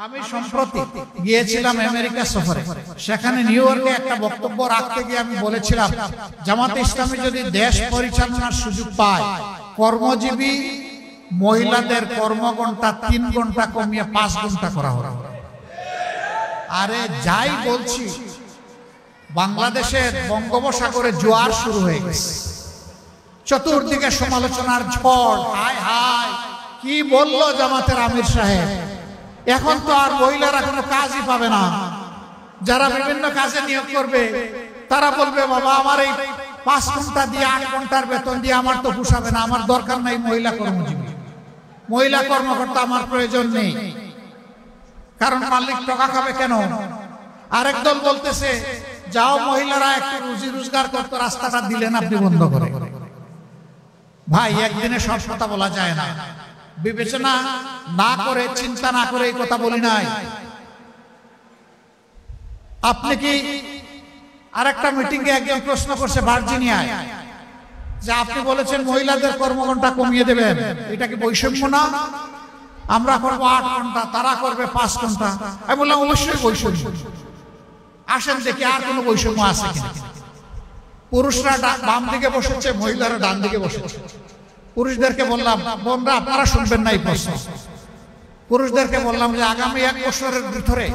আমি সম্প্রতি গিয়েছিলাম আমেরিকা সফরে। সেখানে নিউ ইয়র্কে একটা বক্তব্য রাখতে গিয়ে আমি বলেছিলাম, জামাতে ইসলামী যদি দেশ পরিচালনার সুযোগ পায়, কর্মজীবী মহিলাদের কর্মঘণ্টা 3 ঘন্টা কমিয়ে 5 ঘন্টা করা হবে। আরে যাই বলছি, বাংলাদেশের বঙ্গোপসাগরে জোয়ার শুরু হয়ে গেছে, চতুর্দিকে সমালোচনার ঝড়। হায় হায়, কি বললো জামাতের আমির সাহেব, এখন তো আর মহিলারা কোনো কাজই পাবে না। যারা বিভিন্ন কাজে নিয়োগ করবে তারা বলবে, বাবা আমার এই 5 ঘন্টা দিয়ে 8 ঘন্টার বেতন দিয়ে আমার তো পোষাবে না, আমার দরকার নাই মহিলা কর্মজীবী, মহিলা কর্মকর্তা আমার প্রয়োজন নেই। কারণ মালিক টাকা খাবে কেন? আরেক দল বলতেছে, যাও মহিলারা একটু রুজি রোজগার করতে, রাস্তাটা দিলেন আপনি বন্ধ করে। ভাই, একদিনে সব কথা বলা যায় না। বিবেচনা না করে, চিন্তা না করে এই কথা বলি নাই। আপনি কি আরেকটা মিটিং এ একজন প্রশ্ন করছে ভার্জিনিয়ায়, যে আপনি বলেছেন মহিলাদের কর্মঘণ্টা কমিয়ে দেবেন, এটা কি বৈষম্য না? আমরা করবো 8 ঘন্টা, তারা করবে 5 ঘন্টা। আমি বললাম অবশ্যই বৈষম্য। আসেন দেখি আর কোনো বৈষম্য আছে কিনা। পুরুষরা বাম দিকে বসেছে, মহিলারা ডান দিকে বসেছে। পুরুষদেরকে বললাম, বোনরা আপনারা শুনবেন না এই প্রশ্ন। পুরুষদেরকে বললাম যে আগামী 1 বছরের ভিতরে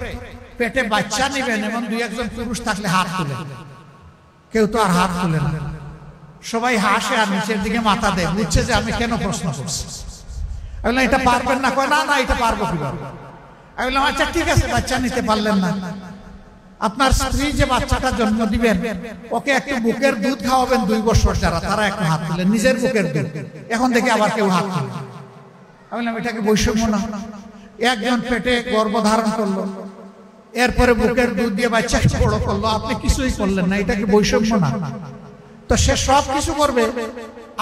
পেটে বাচ্চা নেবেন এবং 2-1 পুরুষ থাকলে হাত তুলে। কেউ তো আর হাত তুলে না, সবাই হাসে আর নিচের দিকে মাথা দেয়, বুঝছে যে আমি কেন প্রশ্ন করছি। আমি বললাম এটা পারবেন না? কয় না না, এটা পারবো কিভাবে। আমি বললাম আচ্ছা ঠিক আছে, বাচ্চা নিতে পারলেন না, আপনার স্ত্রী যে বাচ্চাটা জন্ম দিবেন ওকে একটু বুকের দুধ খাওয়াবেন 2 বছর, যারা তারা একটু হাত তুলেন, নিজের বুকের দুধ। এখন দেখি আবার কেউ হাত তুলে। আমি বললাম এটাকে বৈষম্য না? একজন পেটে গর্ভধারণ করলো, এরপরে বুকের দুধ দিয়ে বাচ্চাকে বড় করলো, আপনি কিছুই করলেন না, এটাকে বৈষম্য না? তো সে সব কিছু করবে,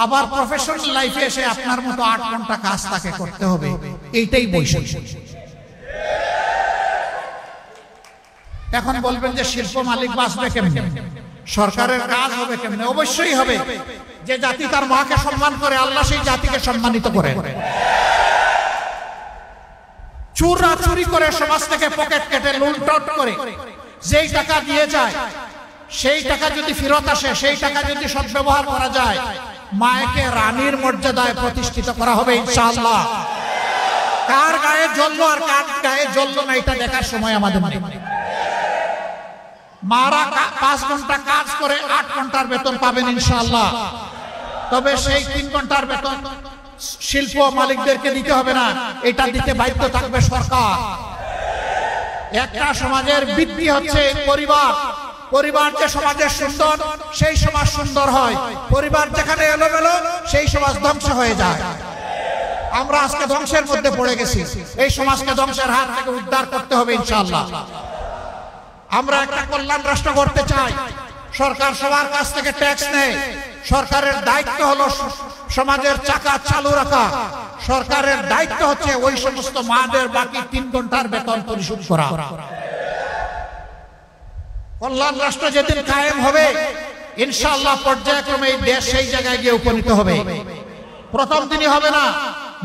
আবার প্রফেশনাল লাইফে এসে আপনার মতো 8 ঘন্টা কাজ তাকে করতে হবে, এইটাই বৈষম্য। এখন বলবেন যে শিল্প মালিক বাঁচবে কেমনে, সরকারের কাজ হবে কেমনে? অবশ্যই হবে। যে জাতি তার মাকে সম্মান করে, আল্লাহ সেই জাতিকে সম্মানিত করে। চুরা চুরি করে সমাজ থেকে পকেট কেটে লুণ্ঠন করে যেই টাকা দিয়ে যায়, সেই টাকা যদি ফেরত আসে, সেই টাকা যদি সদ্ব্যবহার করা যায়, মায়েকে রানীর মর্যাদায় প্রতিষ্ঠিত করা হবে ইনশাআল্লাহ। কার গায়ে জ্বললো আর কার গায়ে জ্বললো না, এটা দেখার সময় আমাদের নেই। মারা 5 ঘন্টা কাজ করে 8 ঘন্টার বেতন পাবেন ইনশাআল্লাহ। তবে সেই 3 ঘন্টার বেতন শিল্প মালিকদেরকে দিতে হবে না, এটা দিতে বাধ্য থাকবে সরকার। একটা সমাজের বৃদ্ধি হচ্ছে পরিবার। পরিবার যে সমাজের সুন্দর, সেই সমাজ সুন্দর হয়। পরিবার যেখানে এলোমেলো, সেই সমাজ ধ্বংস হয়ে যায়। আমরা আজকে ধ্বংসের মধ্যে পড়ে গেছি, এই সমাজকে ধ্বংসের হাত থেকে উদ্ধার করতে হবে ইনশাআল্লাহ। আমরা একটা কল্যাণ রাষ্ট্র করতে চাই। সরকার সবার কাছ থেকে ট্যাক্স নেয়, সরকারের দায়িত্ব হলো সমাজের চাকা চালু রাখা। সরকারের দায়িত্ব হচ্ছে ওই সমস্ত মাদের বাকি 3 ঘন্টার বেতন পরিশোধ করা। কল্যাণ রাষ্ট্র যেদিন কায়েম হবে ইনশাআল্লাহ, পর্যায়ক্রমে এই দেশ সেই জায়গায় গিয়ে উপনীত হবে। প্রথম দিনই হবে না,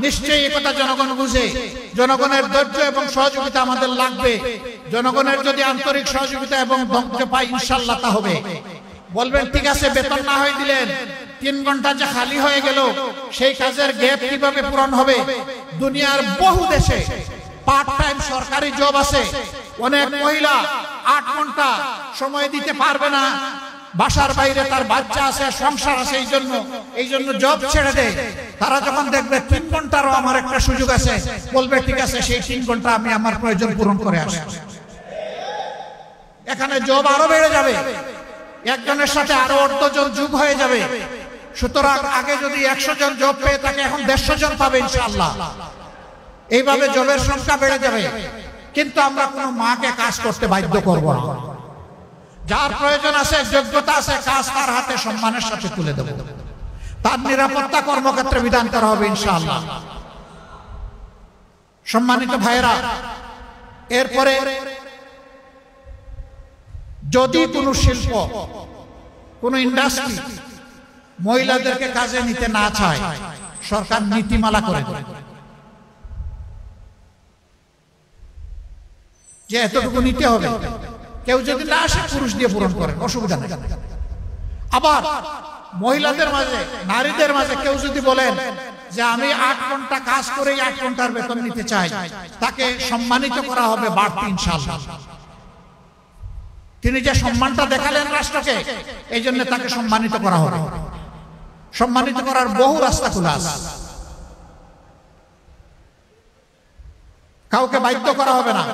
নিশ্চয়ই এই কথা জনগণ বুঝে। জনগণের ধৈর্য এবং সহযোগিতা আমাদের লাগবে। জনগণের যদি আন্তরিক সহযোগিতা এবং ধৈর্য পাই ইনশাআল্লাহ তা হবে। বলবেন ঠিক আছে, বেতন না হয়ে দিলেন, 3 ঘন্টা যে খালি হয়ে গেল, সেই কাজের গ্যাপ কিভাবে পূরণ হবে? দুনিয়ার বহু দেশে পার্ট টাইম সরকারি জব আছে। অনেক মহিলা 8 ঘন্টা সময় দিতে পারবে না, বাসার বাইরে তার বাচ্চা আছে, সংসার আছে, এই জন্য জব ছেড়ে দেয়। তারা যখন দেখবে 3 ঘন্টারও আমার একটা সুযোগ আছে, বলবে ঠিক আছে, সেই 3 ঘন্টা আমি আমার প্রয়োজন পূরণ করে আসি। এখানে জব আরো বেড়ে যাবে, একজনের সাথে আরো 18 জন যোগ হয়ে যাবে। সুতরাং আগে যদি 100 জন জব পেয়ে থাকে, এখন 150 জন পাবে ইনশাআল্লাহ। এইভাবে জবের সংখ্যা বেড়ে যাবে। কিন্তু আমরা কোনো মাকে কাজ করতে বাধ্য করব না। যার প্রয়োজন আছে, যোগ্যতা আছে, কাজ তার হাতে সম্মানের সাথে তুলে দেব। তার নিরাপত্তা কর্মক্ষেত্রে বিধান করা হবে ইনশাআল্লাহ। সম্মানিত ভাইরা, এরপরে যদি কোনো শিল্প, কোনো ইন্ডাস্ট্রি মহিলাদেরকে কাজে নিতে না চায়, সরকার নীতিমালা করে দেবে। যে এতটুকু নিতে হবে। কেউ যদি না আসে পুরুষ দিয়ে পূরণ করেন, অসুবিধা নেই। আবার মহিলাদের মাঝে, নারীদের মাঝে কেউ যদি বলেন যে আমি 8 ঘন্টা কাজ করে 8 ঘন্টার বেতন নিতে চাই, তাকে সম্মানিত করা হবে বাড়তি ইনশাআল্লাহ। তিনি যে সম্মানটা দেখালেন রাষ্ট্রকে, এই জন্য তাকে সম্মানিত করা হবে। সম্মানিত করার বহু রাস্তা খোলা আছে। কাউকে বাধ্য করা হবে না,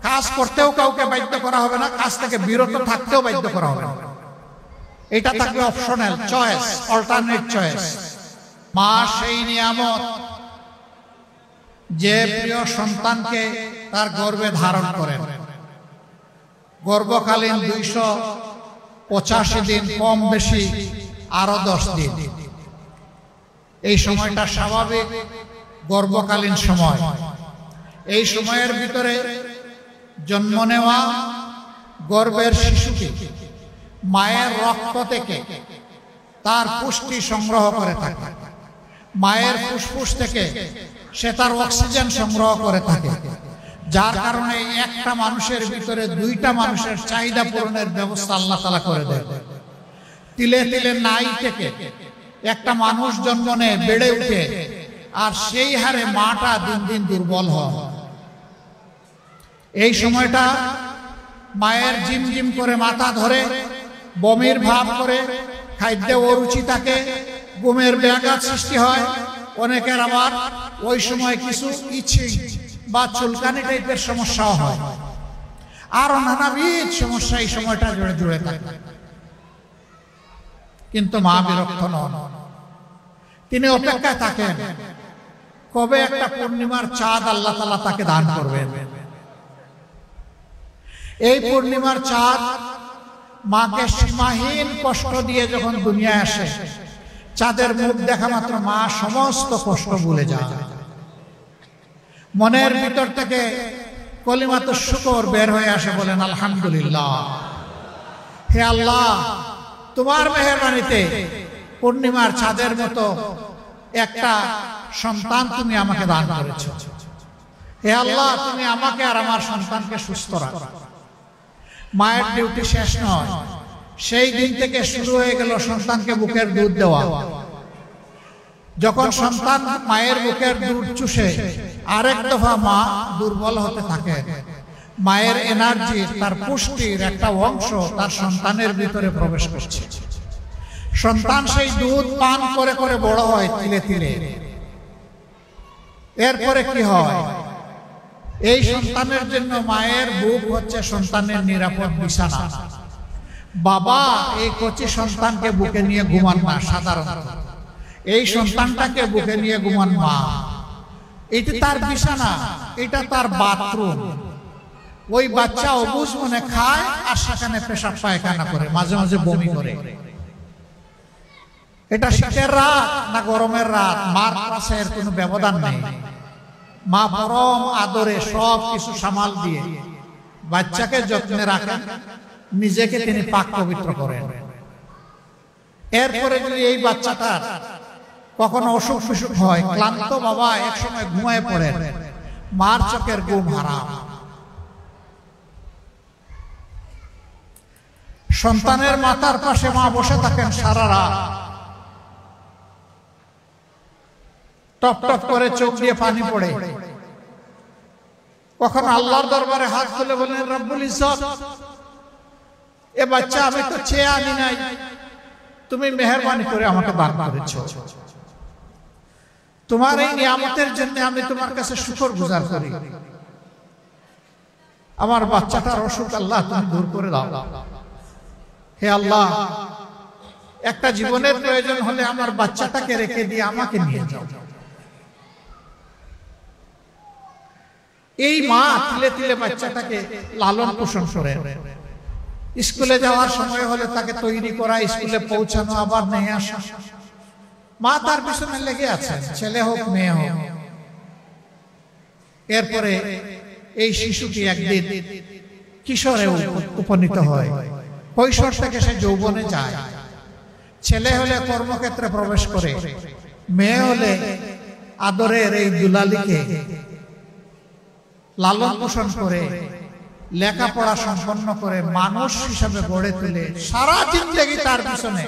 কাজ করতেও কাউকে বাধ্য করা হবে না, কাজ থেকে বিরত থাকতেও বাধ্য করা হবে না। এটা থাকবে অপশনাল চয়েস, অল্টারনেট চয়েস। মা সেই নিয়ামত যে প্রিয় সন্তানকে তার গর্ভে ধারণ করেন। গর্ভকালীন 285 দিন, কম বেশি আরো 10 দিন। এই সময়টা স্বাভাবিক গর্ভকালীন সময়। এই সময়ের ভিতরে জন্ম নেওয়া গর্ভের শিশুটি মায়ের রক্ত থেকে তার পুষ্টি সংগ্রহ করে থাকে। মায়ের ফুসফুস থেকে সে তার অক্সিজেন সংগ্রহ করে থাকে, যার কারণে একটা মানুষের ভিতরে 2টা মানুষের চাহিদা পূরণের ব্যবস্থা আল্লাহ তাআলা করে দেয়। তিলে তিলে নাই থেকে একটা মানুষ জন্ম নেয়, বেড়ে উঠে, আর সেই হারে মাটা দিন দিন দুর্বল হয়। এই সময়টা মায়ের ঝিমঝিম করে মাথা ধরে, বমির ভাব করে, খাদ্যে অরুচি থাকে, ঘুমের ব্যাঘাত সৃষ্টি হয়। অনেকের আবার ওই সময় কিছু ইচিং বা চুলকানি টাইপের সমস্যাও হয়। আরো নানাবিধ সমস্যা এই সময়টা জুড়ে জুড়ে থাকে। কিন্তু মা বিরক্ত নন, তিনি অপেক্ষায় থাকেন কবে একটা পূর্ণিমার চাঁদ আল্লাহ তাআলা তাকে দান করবেন। এই পূর্ণিমার চাঁদ মাকে সীমাহীন কষ্ট দিয়ে যখন দুনিয়ায় আসে, চাঁদের মুখ দেখা মাত্র মা সমস্ত কষ্ট ভুলে যায়। মনের ভিতর থেকে কলিমাতুশ শুকর বের হয়ে আসে, বলেন আলহামদুলিল্লাহ। হে আল্লাহ, তোমার মেহেরবানিতে পূর্ণিমার চাঁদের মতো একটা সন্তান তুমি আমাকে দান করেছো। হে আল্লাহ, তুমি আমাকে আর আমার সন্তানকে সুস্থ রাখো। মায়ের ডিউটি শেষ নয়, সেই দিন থেকে শুরু হয়ে গেল সন্তানকে বুকের দুধ দেওয়া। যখন সন্তান মায়ের বুকের দুধ চুষে আরেক দফা মা দুর্বল হতে থাকে, মায়ের এনার্জি, তার পুষ্টির একটা অংশ তার সন্তানের ভিতরে প্রবেশ করছে। সন্তান সেই দুধ পান করে করে বড় হয় তিলে তিলে। এরপরে কি হয়? এই সন্তানের জন্য মায়ের বুক হচ্ছে সন্তানের নিরাপদ বিছানা। বাবা এই কচি সন্তানকে বুকে নিয়ে ঘুমান না সাধারণত, এই সন্তানটাকে বুকে নিয়ে ঘুমান মা। এটা তার বিছানা, এটা তার বাথরুম। ওই বাচ্চা অবুঝ মনে খায় আর সেখানে পেশাব পায়খানা করে, মাঝে মাঝে বমি করে। এটা শীতের রাত না গরমের রাত, মার কাছে এর কোনো ব্যবধান নেই। মা পরম আদরে সব কিছু সামাল দিয়ে বাচ্চাকে যত্নে রাখেন, নিজেকে তিনি পাক পবিত্র করেন। এরপরে যদি এই বাচ্চাটার কখনো অসুখ বিসুখ হয়, ক্লান্ত বাবা একসময় ঘুমায় পড়েন, মার চোখের ঘুম হারাম। সন্তানের মাথার পাশে মা বসে থাকেন সারা রাত, টপ টপ করে চোখ দিয়ে পানি পড়ে। কখন আল্লাহর দরবারে হাত তুলে বলেন, রব্বুল ইজ্জত, এ বাচ্চা আমি তো চেয়ে আনি নাই, তুমি মেহেরবানি করে আমাকে দান করেছো। তোমার এই নিয়ামতের জন্য আমি তোমার কাছে শুকরগুজার করি। আমার বাচ্চাটার অসুখ আল্লাহ তুমি দূর করে দাও। হে আল্লাহ, একটা জীবনের প্রয়োজন হলে আমার বাচ্চাটাকে রেখে দিয়ে আমাকে নিয়ে যাও। এই মা তিলে তিলে বাচ্চাটাকে লালন পোষণ করে। স্কুলে যাওয়ার সময় হলে তাকে তৈরি করা, স্কুলে পৌঁছানো, আবার নিয়ে আসা। মা তার পিছনে লেগে আছে, ছেলে হোক মেয়ে হোক। এরপরে এই শিশুটি একদিন কিশোরে উপনীত হয়, কৈশোর থেকে সে যৌবনে যায়। ছেলে হলে কর্মক্ষেত্রে প্রবেশ করে, মেয়ে হলে আদরের এই দুলালিকে লালন পালন করে, লেখাপড়া সম্পন্ন করে, মানুষ হিসাবে গড়ে তুলে সারা জিন্দেগি তার পিছনে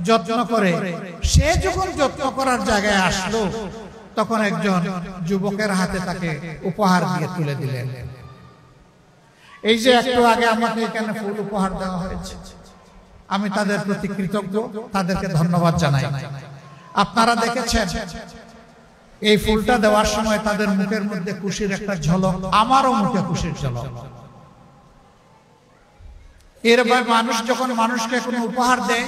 যত্ন করে, সে যখন যত্ন করার জায়গায় আসলো তখন একজন যুবকের হাতে তাকে উপহার দিয়ে তুলে দিলেন। এই যে একটু আগে আমাকে এখানে ফুল উপহার দেওয়া হয়েছে, আমি তাদের প্রতি কৃতজ্ঞ, তাদেরকে ধন্যবাদ জানাই। আপনারা দেখেছেন এই ফুলটা দেওয়ার সময় তাদের মুখের মধ্যে খুশির একটা ঝলক, আমারও মুখে খুশির ঝলক। এরপর মানুষ যখন মানুষকে কোনো উপহার দেয়,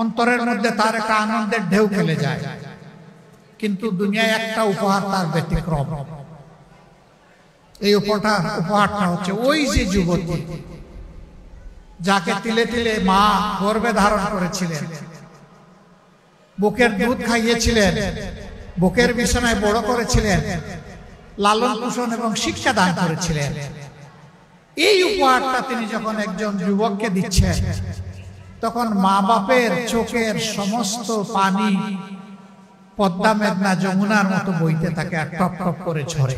অন্তরের মধ্যে তার একটা আনন্দের ঢেউ খেলে যায়। কিন্তু দুনিয়ায় একটা উপহার তার ব্যতিক্রম। এই উপহারটা হচ্ছে ওই যে যুবতী যাকে তিলে তিলে মা গর্ভে ধারণ করেছিলেন, বুকের দুধ খাইয়েছিলেন, বুকের বিছানায় বড় করেছিলেন, লালন পালন এবং শিক্ষা দান করেছিলেন। এই উপহারটা তিনি যখন একজন যুবককে দিচ্ছেন, তখন মা বাপের চোখের সমস্ত পানি পদ্মা, মেঘনা, যমুনার মতো বইতে থাকে আর টপ টপ করে ঝরে।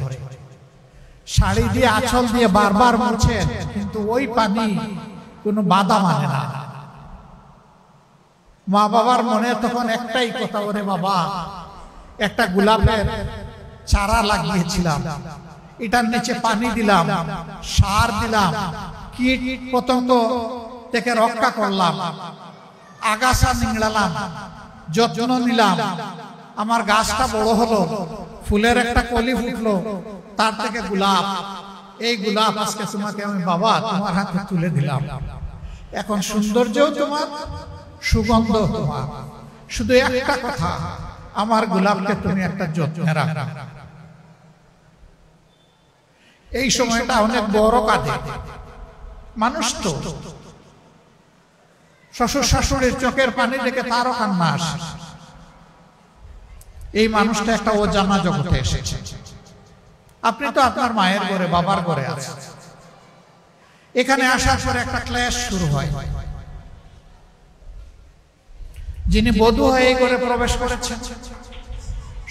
শাড়ি দিয়ে আঁচল দিয়ে বারবার মুছছেন, কিন্তু ওই পানি কোনো বাধা মানে না। মা বাবার মনে তখন একটাই কথা, ওরে বাবা, একটা গোলাপের চারা লাগিয়েছিলাম, এটার নিচে পানি দিলাম, সার দিলাম, কীট পতঙ্গ থেকে রক্ষা করলাম, আগাছা নিংড়ালাম, যত্ন নিলাম, আমার গাছটা বড় হলো, ফুলের একটা কলি ফুটলো, তার থেকে গোলাপ, এই গোলাপ আজকে তোমাকে আমি বাবা তোমার হাতে তুলে দিলাম। এখন সৌন্দর্য তোমার, সুগন্ধ তোমার, শুধু একটা কথা, আমার গোলাপকে তুমি একটা যত্নে রাখো। এই সময়টা অনেক বড় কাঁদে মানুষ, তো শ্বশুর শাশুড়ির চোখের পানি দেখে তারও কান্না আসে। এই মানুষটা একটা অজানা জগতে এসেছে। আপনি তো আপনার মায়ের ঘরে, বাবার ঘরে আছেন, এখানে আসার পরে একটা ক্লেশ শুরু হয়। যিনি বধূ হয়ে এই ঘরে প্রবেশ করেছেন,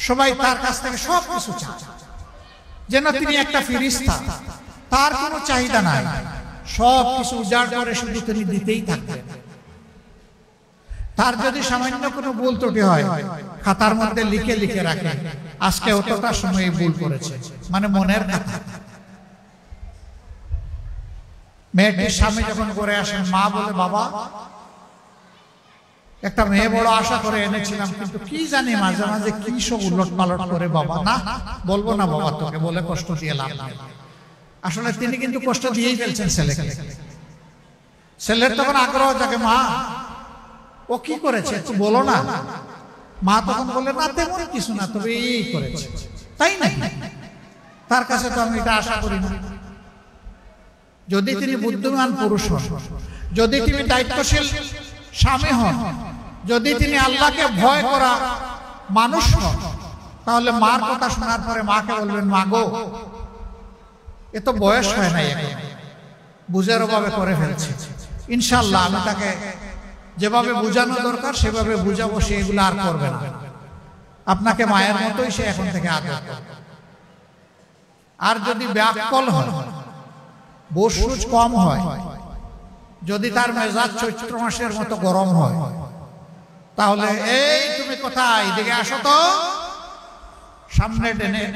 সবাই তার কাছ থেকে সব কিছু চায়, যেন তিনি একটা ফিরিস্তা, তার কোনো চাহিদা নাই, সব কিছু উজাড় করে শুধু তিনি দিতেই থাকবেন। তার যদি সামান্য কোনো ভুল ত্রুটি হয়, খাতার মধ্যে লিখে লিখে রাখে, আজকে অতটা সময় ভুল করেছে, মানে মনের কথা। মেয়েটির স্বামী যখন করে আসেন, মা বলে, বাবা, একটা মেয়ে বড় আশা করে এনেছিলাম, কিন্তু কি জানি মাঝে মাঝে কি সব উলট পালট করে। বাবা, না, বলবো না বাবা তোকে, বলে কষ্ট দিয়ে লাভ নেই। আসলে তিনি কিন্তু কষ্ট দিয়েই ফেলছেন ছেলেকে। ছেলের তখন আগ্রহ থাকে, মা ও কি করেছে একটু বলো না। মা তখন বলে, না তেমন কিছু না, তবে এই করেছে। তাই না, তার কাছে তো আমি এটা আশা করি না। যদি তিনি বুদ্ধিমান পুরুষ হন, যদি তিনি দায়িত্বশীল স্বামী হন, যদি তিনি আল্লাহকে ভয় করা মানুষ হন, তাহলে মার কথা শোনার পরে মাকে বলবেন, মা গো, এ তো বয়স হয় নাই, এখন বুঝার অভাবে করে ফেলছে, ইনশাআল্লাহ আমি তাকে যেভাবে বুঝানো দরকার সেভাবে বুঝাবো, সে এগুলো আর করবে না। আপনাকে মায়ের মতোই সে এখন থেকে আদর করবে। আর যদি ব্যাকল হয়, বসুজ কম হয়, যদি তার মেজাজ চৈত্র মাসের মতো গরম হয়, তাহলে এই তুমি কোথায়, এদিকে আসো তো, সামনে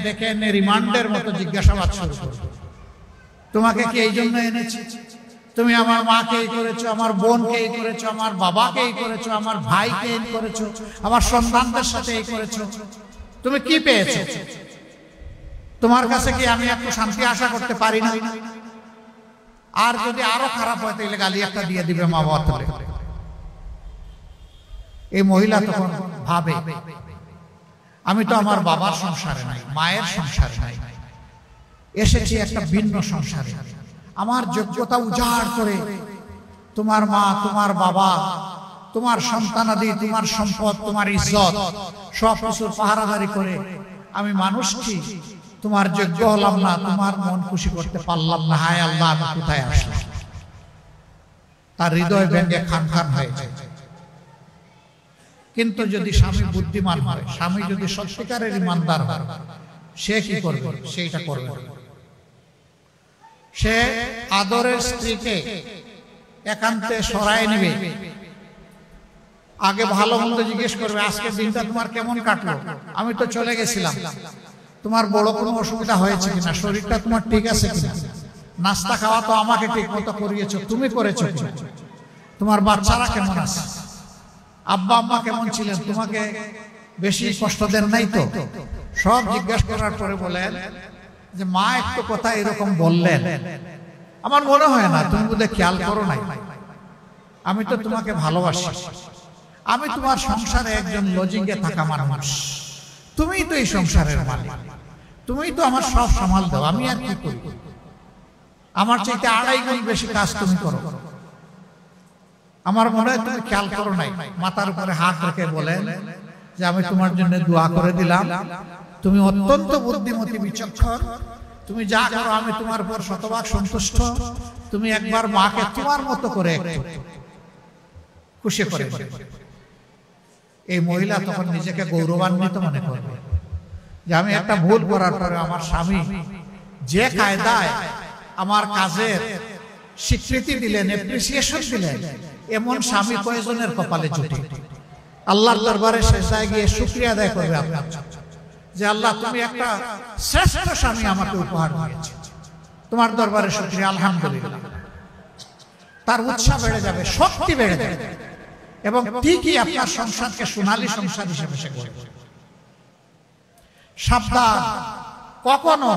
ডেকে এনে রিমান্ডের মতো জিজ্ঞাসাবাদ শুরু করবে। তোমাকে কি এই জন্য এনেছি? তুমি আমার মাকে এই করেছো, আমার বোনকে এই করেছো, আমার বাবাকে এই করেছো, আমার ভাইকে এই করেছো, আমার সন্তানদের সাথে এই করেছো, তুমি কি পেয়েছো? তোমার কাছে কি আমি একটু শান্তি আশা করতে পারি না? আর যদি আরো খারাপ হয় তাহলে গালি একটা দিয়ে দিবে মা বাবা তুলে। এই মহিলা তখন ভাবে, আমি তো আমার বাবার সংসারে নাই, মায়ের সংসারে নাই, এসেছি একটা ভিন্ন সংসারে। আমার যোগ্যতা উজাড় করে তোমার মা, তোমার বাবা, তোমার সন্তানাদি, তোমার সম্পদ, তোমার ইজ্জত সব কিছুর পাহারাদারি করে আমি মানুষ কি তোমার যোগ্য হলাম না, তোমার মন খুশি করতে পারলাম না, হায় আল্লাহ আমি কোথায় আসলাম। তার হৃদয় ভেঙে খান খান হয়ে যায়। কিন্তু যদি স্বামী বুদ্ধিমান হয়, স্বামী যদি সত্যিকারের ইমানদার হয়, সে কি করবে? সেইটা করবে। সে আদরের স্ত্রীকে একান্তে সরায় নেবে, আগে ভালো মন্দ জিজ্ঞেস করবে, আজকের দিনটা তোমার কেমন কাটলো, আমি তো চলে গেছিলাম, তোমার বড় কোনো অসুবিধা হয়েছে কিনা, শরীরটা তোমার ঠিক আছে কিনা, নাস্তা খাওয়া তো আমাকে ঠিক মতো করিয়েছো, তুমি করেছো কিনা, তোমার বাচ্চারা কেমন আছে, আব্বা আম্মা কেমন ছিলেন, তোমাকে বেশি কষ্ট দেন নাই তো, সব জিজ্ঞাসা করার পরে বলেন যে মা একটু কথা এরকম বললেন, আমার মনে হয় না তুমি বোধহয় খেয়াল করো নাই, আমি তো তোমাকে ভালোবাসি, আমি তোমার সংসারে একজন লজিংয়ে থাকা মানুষ, তুমিই তো এই সংসারের মালিক, তুমিই তো আমার সব সামাল দাও, আমি আর কি করি, আমার চাইতে 2.5 গুণ বেশি কাজ তুমি করো, আমার মনে হয় তুমি খেয়াল করো নাই। মাথার উপরে হাত রেখে বলেন যে আমি তোমার জন্য দোয়া করে দিলাম, তুমি অত্যন্ত বুদ্ধিমতী বিচক্ষণ, তুমি যা করো আমি তোমার উপর শতভাগ সন্তুষ্ট, তুমি একবার মাকে তোমার মতো করে খুশি করে। এই মহিলা তখন নিজেকে গৌরবান্বিত মনে করবে যে আমি একটা ভুল করার পরে আমার স্বামী যে কায়দায় আমার কাজের স্বীকৃতি দিলেন, অ্যাপ্রিসিয়েশন দিলেন, এমন স্বামী কয়েকজনের কপালে জুটে। আল্লাহর দরবারে সেজদায় গিয়ে শুকরিয়া আদায় করবে আপনার যে আল্লাহ তুমি একটা শ্রেষ্ঠ স্বামী আমাকে উপহার দিয়েছো, তোমার দরবারে শুকরিয়া, আলহামদুলিল্লাহ। তার উৎসাহ বেড়ে যাবে, শক্তি বেড়ে যাবে এবং ঠিকই আপনার সংসারকে সোনালী সংসার হিসেবে সে গড়বে। সাবধান, কখনো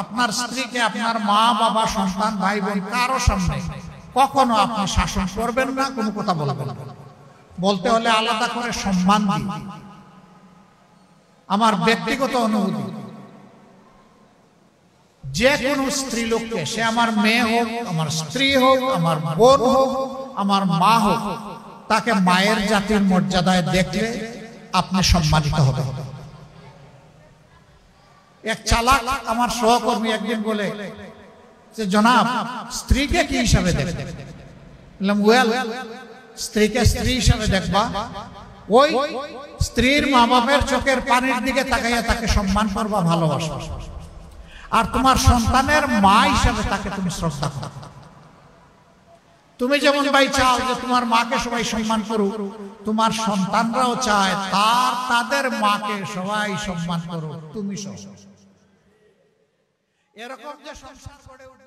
আপনার স্ত্রীকে আপনার মা বাবা সন্তান ভাই বোন কারো সামনে কখনো আপনি শাসন করবেন না, কোনো কথা বলবেন না, বলতে হলে আলাদা করে সম্মান দিন। আমার ব্যক্তিগত অনুভূতি, যে কোনো স্ত্রী লোককে, সে আমার মেয়ে হোক, আমার স্ত্রী হোক, আমার বোন হোক, আমার মা হোক, তাকে মায়ের জাতির মর্যাদায় দেখলে আপনি সম্মানিত হবেন। এক চালাক আমার সহকর্মী একদিন বলে যে জনাব স্ত্রীকে কি হিসাবে দেখবেন? বললাম ওয়েল, স্ত্রীকে স্ত্রী হিসাবে দেখবা, ওই স্ত্রীর মা বাবার চোখের পানির দিকে তাকাইয়া তাকে সম্মান করবা, ভালোবাসবা, আর তোমার সন্তানের মা হিসাবে তাকে তুমি শ্রদ্ধা করো। তুমি যেমন ভাই চাও যে তোমার মাকে সবাই সম্মান করুক, তোমার সন্তানরাও চায় তাদের মাকে সবাই সম্মান করুক, তুমি সহ। এরকম যে সংসার গড়ে উঠবে।